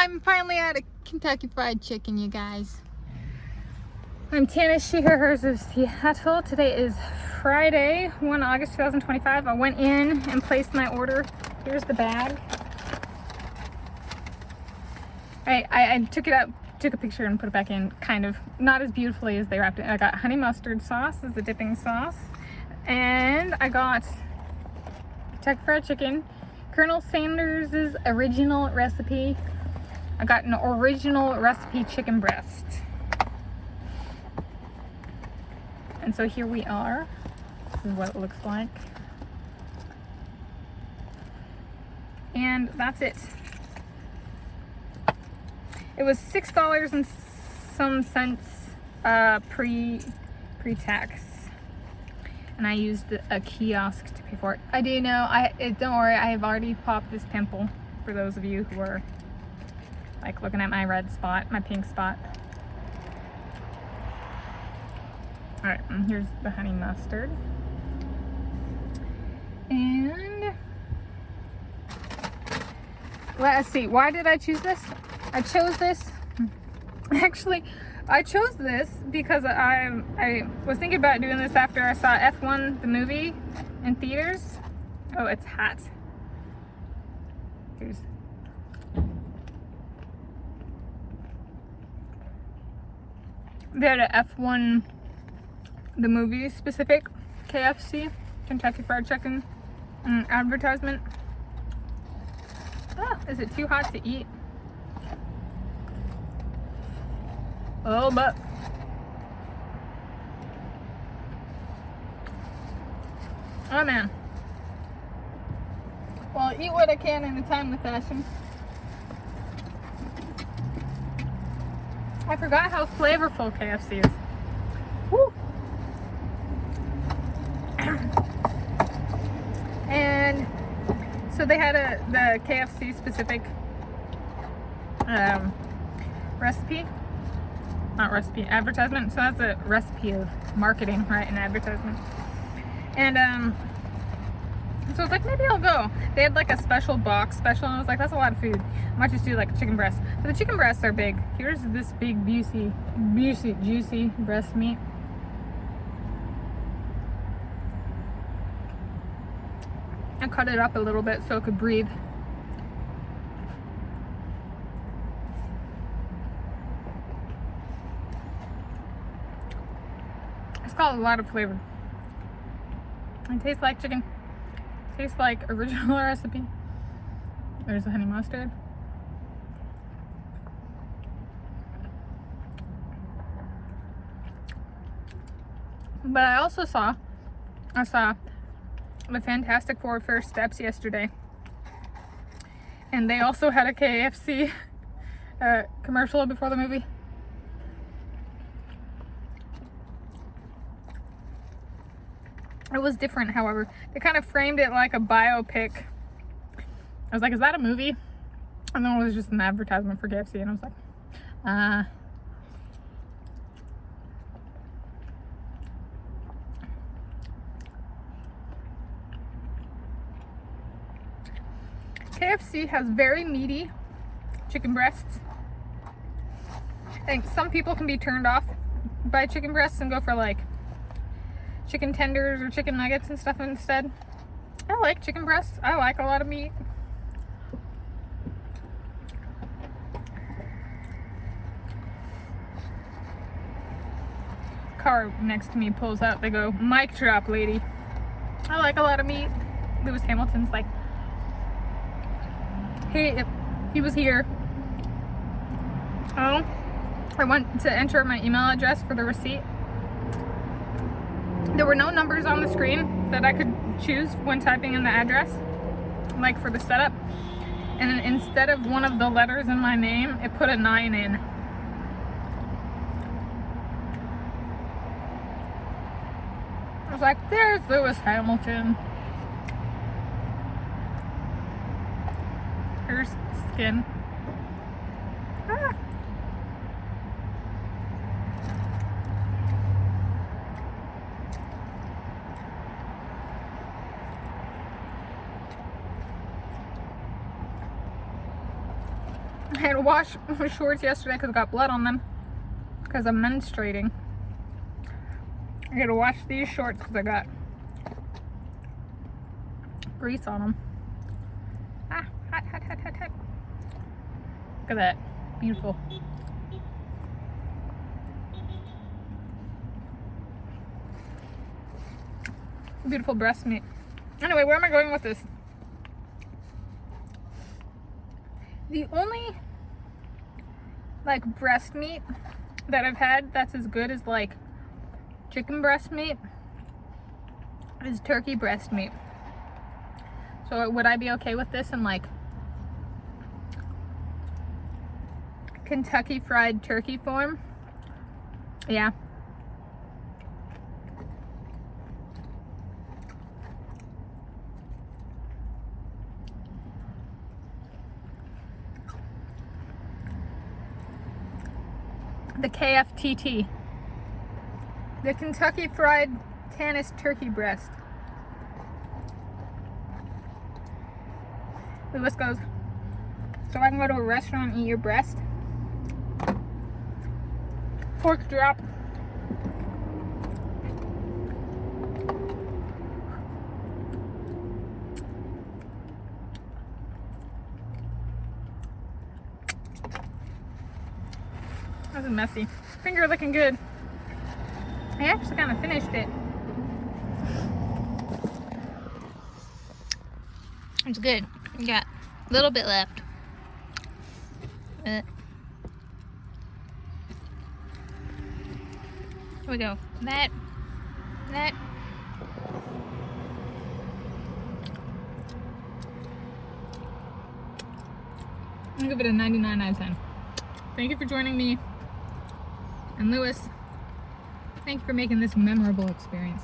I'm finally at a Kentucky Fried Chicken, you guys. I'm Tanis, she, her, hers of Seattle. Today is Friday, 1 August 2025. I went in and placed my order. Here's the bag. I took it out, took a picture and put it back in, kind of. Not as beautifully as they wrapped it. I got honey mustard sauce as the dipping sauce. And I got Kentucky Fried Chicken, Colonel Sanders' original recipe. I got an original recipe chicken breast. And so here we are. This is what it looks like. And that's it. It was $6 and some cents pre-tax. And I used a kiosk to pay for it. I do know, don't worry, I have already popped this pimple for those of you who are like looking at my red spot, my pink spot. All right, and here's the honey mustard. And let's see, why did I choose this? I chose this, actually, I chose this because I was thinking about doing this after I saw F1, the movie, in theaters. Oh, it's hot. Here's. They had a F1, the movie specific, KFC, Kentucky Fried Chicken, advertisement. Oh, is it too hot to eat? Oh, but oh man. Well, I'll eat what I can in a timely fashion. I forgot how flavorful KFC is. Woo! And so they had the KFC specific recipe. Not recipe, advertisement. So that's a recipe of marketing, right? An advertisement. And so I was like, maybe I'll go. They had like a special box special, and I was like, that's a lot of food. I might just do like a chicken breast. But the chicken breasts are big. Here's this big, juicy breast meat. I cut it up a little bit so it could breathe. It's got a lot of flavor. It tastes like chicken. It tastes like original recipe. There's the honey mustard. But I also saw the Fantastic Four First Steps yesterday. And they also had a KFC commercial before the movie. It was different, however. They kind of framed it like a biopic. I was like, is that a movie? And then it was just an advertisement for KFC, and I was like, KFC has very meaty chicken breasts. I think some people can be turned off by chicken breasts and go for like chicken tenders or chicken nuggets and stuff instead. I like chicken breasts. I like a lot of meat. Car next to me pulls out. They go, mic drop, lady. I like a lot of meat. Lewis Hamilton's like, hey, he was here. Oh, I went to enter my email address for the receipt. There were no numbers on the screen that I could choose when typing in the address, like for the setup. And then instead of one of the letters in my name, it put a 9 in. I was like, there's Lewis Hamilton. Here's skin. Ah. I had to wash my shorts yesterday because I got blood on them because I'm menstruating. I had to wash these shorts because I got grease on them. Ah, hot, hot, hot, hot, hot. Look at that. Beautiful. Beautiful breast meat. Anyway, where am I going with this? The only like breast meat that I've had that's as good as like chicken breast meat is turkey breast meat. So would I be okay with this in like Kentucky Fried Turkey form? Yeah. The KFTT. The Kentucky Fried Tanis Turkey Breast. The list goes. So I can go to a restaurant and eat your breast. Pork drop. That was messy. Finger looking good. I actually kind of finished it. It's good. We got a little bit left. Here we go. That. I'm gonna give it a 99 out of 10. Thank you for joining me. And Lewis, thank you for making this memorable experience.